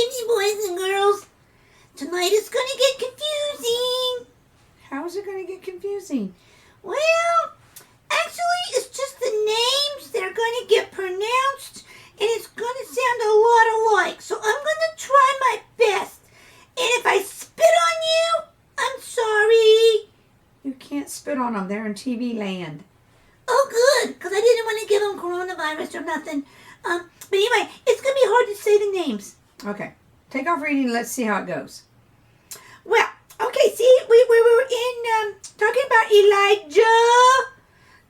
Alrighty, boys and girls. Tonight is going to get confusing. How is it going to get confusing? Well, actually, it's just the names that are going to get pronounced, and it's going to sound a lot alike. So I'm going to try my best. And if I spit on you, I'm sorry. You can't spit on them. They're in TV land. Oh, good, because I didn't want to give them coronavirus or nothing. But anyway, it's going to be hard to say the names. Okay. Take off reading and let's see how it goes. Well, okay, see, we were in talking about Elijah,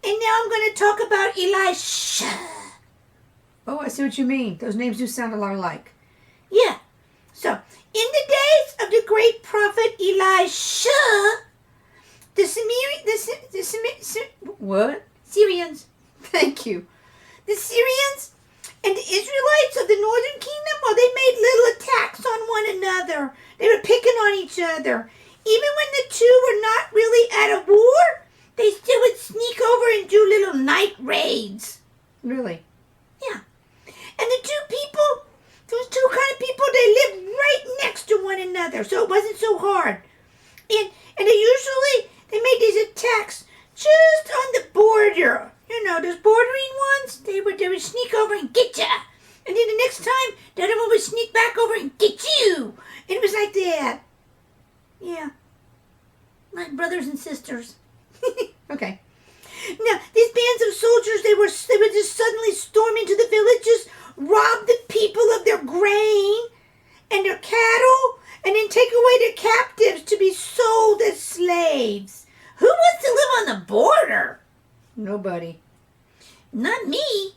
and now I'm going to talk about Elisha. Oh, I see what you mean. Those names do sound a lot alike. Yeah. So, in the days of the great prophet Elisha, What? Syrians, Thank you. the Syrians and the Israelites of the northern kingdom, well, they made little attacks on one another. They were picking on each other. Even when the two were not really at a war, they still would sneak over and do little night raids. Really? Yeah. And the two people, those two kind of people, they lived right next to one another, so it wasn't so hard. And they made these attacks just on the border. You know, those bordering ones, they would sneak over and get ya. And then the next time, the other one would sneak back over and get you. And it was like that. Yeah. Like brothers and sisters. Okay. Now, these bands of soldiers, they would just suddenly storm into the villages, rob the people of their grain and their cattle, and then take away their captives to be sold as slaves. Who wants to live on the border? Nobody. Not me.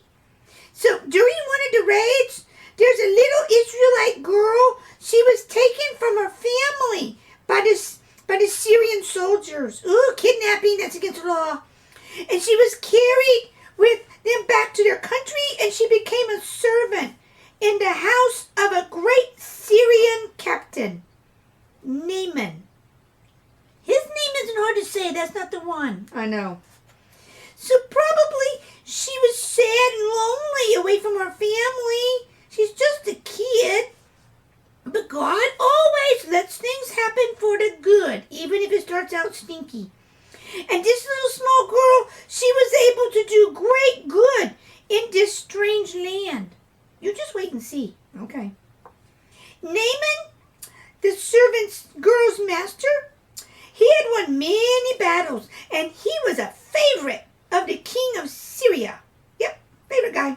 So, during one of the raids, there's a little Israelite girl. She was taken from her family by the Syrian soldiers. Ooh, kidnapping, that's against the law. And she was carried with them back to their country, and she became a servant in the house of a great Syrian captain, Naaman. His name isn't hard to say. That's not the one. I know. So probably she was sad and lonely away from her family. She's just a kid. But God always lets things happen for the good, even if it starts out stinky. And this little small girl, she was able to do great good in this strange land. You just wait and see. Okay. Naaman, the servant's girl's master, he had won many battles, and he was a favorite of the king of Syria. Yep, favorite guy.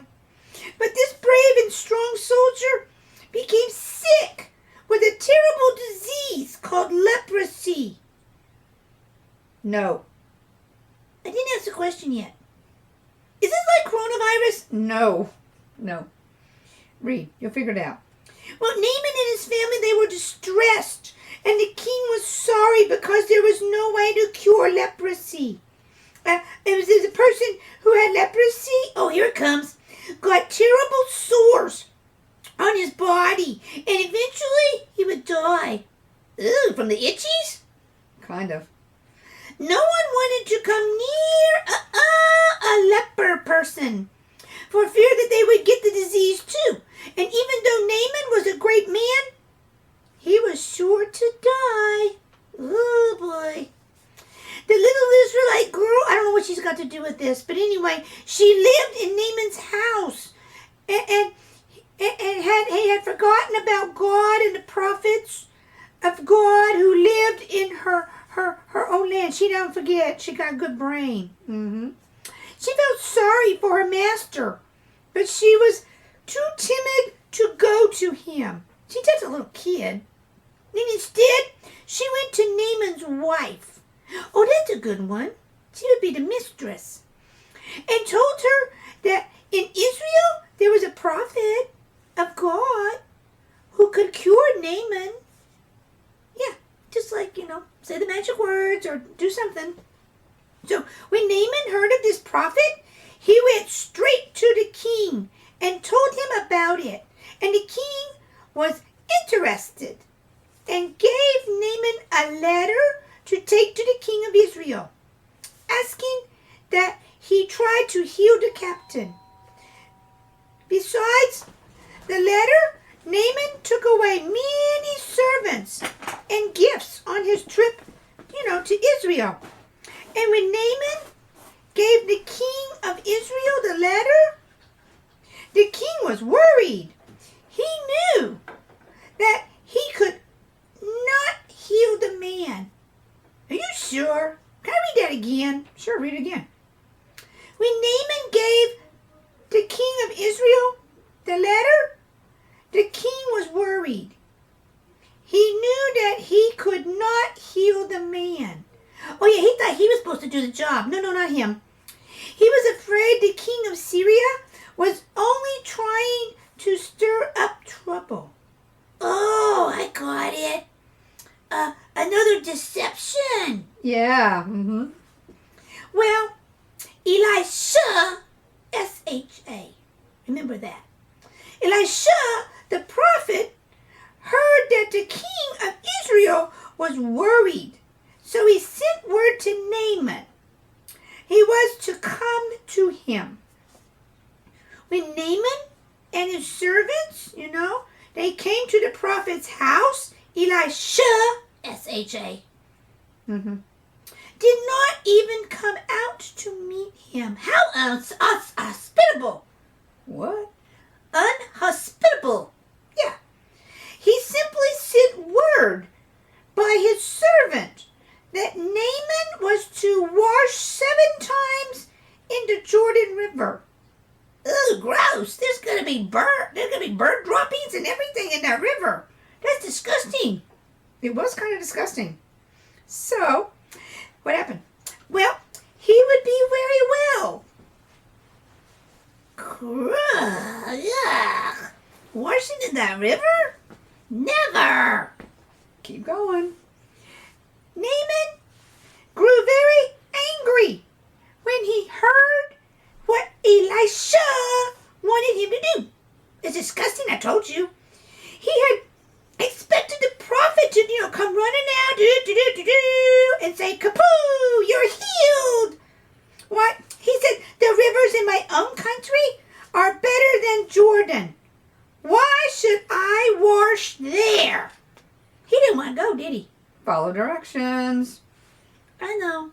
But this brave and strong soldier became sick with a terrible disease called leprosy. No. I didn't ask the question yet. Is this like coronavirus? No. No. Read. You'll figure it out. Well, Naaman and his family, they were distressed, and the king was sorry because there was no way to cure leprosy. It was a person who had leprosy, oh, here it comes, got terrible sores on his body, and eventually he would die. Ooh, from the itchies? Kind of. No one wanted to come near a leper person for fear that they would get the disease too. And even though Naaman was a great man, he was sure to die. Oh boy. The little Israelite girl, I don't know what she's got to do with this, but anyway, she lived in Naaman's house and had forgotten about God and the prophets of God who lived in her own land. She don't forget. She got a good brain. Mm-hmm. She felt sorry for her master, but she was too timid to go to him. She's just a little kid. And instead, she went to Naaman's wife. Oh, that's a good one. She would be the mistress. And told her that in Israel, there was a prophet of God who could cure Naaman. Yeah, just like, say the magic words or do something. So when Naaman heard of this prophet, he went straight to the king and told him about it. And the king was interested and gave Naaman a letter to take to the king of Israel, asking that he try to heal the captain. Besides the letter, Naaman took away many servants and gifts on his trip, to Israel. And when Naaman gave the king of Israel the letter, the king was worried. He knew that he could not heal the man. Are you sure? Can I read that again? Sure, read it again. When Naaman gave the king of Israel the letter, the king was worried. He knew that he could not heal the man. Oh yeah, he thought he was supposed to do the job. No, not him. He was afraid the king of Syria was only trying to stir up trouble. Oh, I got it. Another deception. Yeah. Well, Elisha, S-H-A. Remember that. Elisha, the prophet, heard that the king of Israel was worried. So he sent word to Naaman. He was to come to him. When Naaman and his servants, they came to the prophet's house, Elisha, S-H-A, did not even come out to meet him. How unhospitable. What? Unhospitable. Yeah. He simply sent word by his servant that Naaman was to wash 7 times in the Jordan River. Ugh, gross. There's gonna be bird droppings and everything in that river. That's disgusting. It was kind of disgusting. So, what happened? Well, he would be very well. Yuck. Washing in that river? Never. Keep going. Naaman grew very angry when he heard what Elisha wanted him to do. It's disgusting, I told you. He had expected the prophet to, come running out, and say, "Kapoo, you're healed." What? He said, "The rivers in my own country are better than Jordan. Why should I wash there?" He didn't want to go, did he? Follow directions. I know.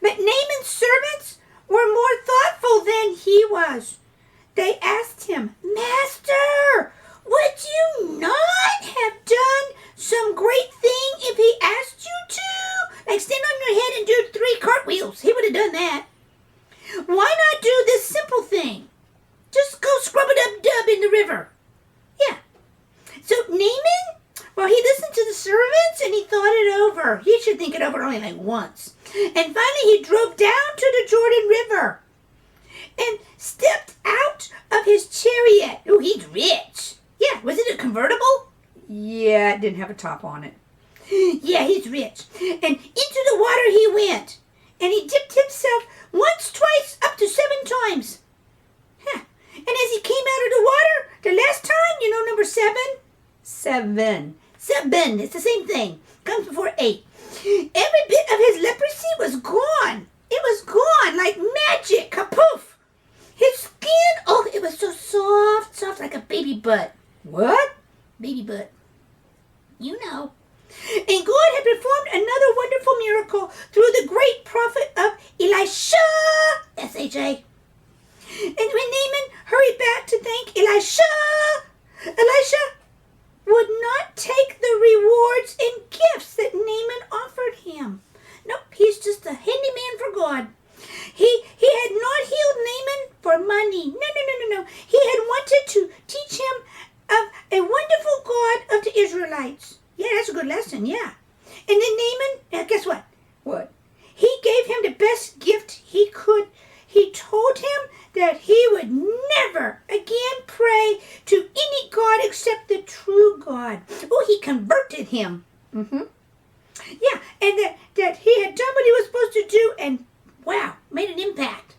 But Naaman's servants were more thoughtful than he was. They asked him, "Master, would you not have done some great thing if he asked you to? Like stand on your head and do 3 cartwheels. He would have done that. Why not do this simple thing? Just go scrub it up dub in the river." Yeah. So Naaman, well, he listened to the servants and he thought it over. He should think it over only like once. And finally he drove down to the Jordan River and stepped out of his chariot. Oh, he's rich. Yeah, was it a convertible? Yeah, it didn't have a top on it. Yeah, he's rich. And into the water he went. And he dipped himself once, twice, up to 7 times. Huh. And as he came out of the water, the last time, number 7? 7. 7, it's the same thing. Comes before 8. Every bit of his leprosy was gone. It was gone like magic. Kapoof. His skin, oh, it was so soft like a baby butt. What? Baby butt. You know. And God had performed another wonderful miracle through the great prophet of Elisha, S-H-A. And when Naaman hurried back to thank Elisha would not take the rewards and gifts that Naaman offered him. Nope, he's just a handyman for God. He had not healed Naaman for money. No. He had wanted to teach him of a wonderful God of the Israelites. Yeah, that's a good lesson, yeah. And then Naaman, guess what? What? He gave him the best gift he could. He told him that he would never again pray to any god except the true God. Oh, he converted him. Yeah, and that he had done what he was supposed to do and, wow, made an impact.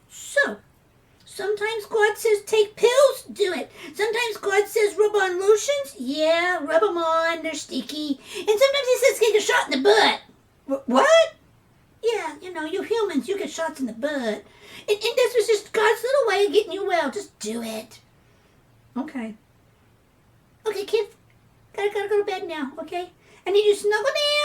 So, sometimes God says take pills, do it. Sometimes God says rub on lotions, yeah, rub them on, they're sticky. And sometimes he says take a shot in the butt. What? Yeah, you humans, you get shots in the butt. And this was just God's little way of getting you well. Just do it. Okay. Okay, kids, gotta go to bed now, okay? I need you to snuggle down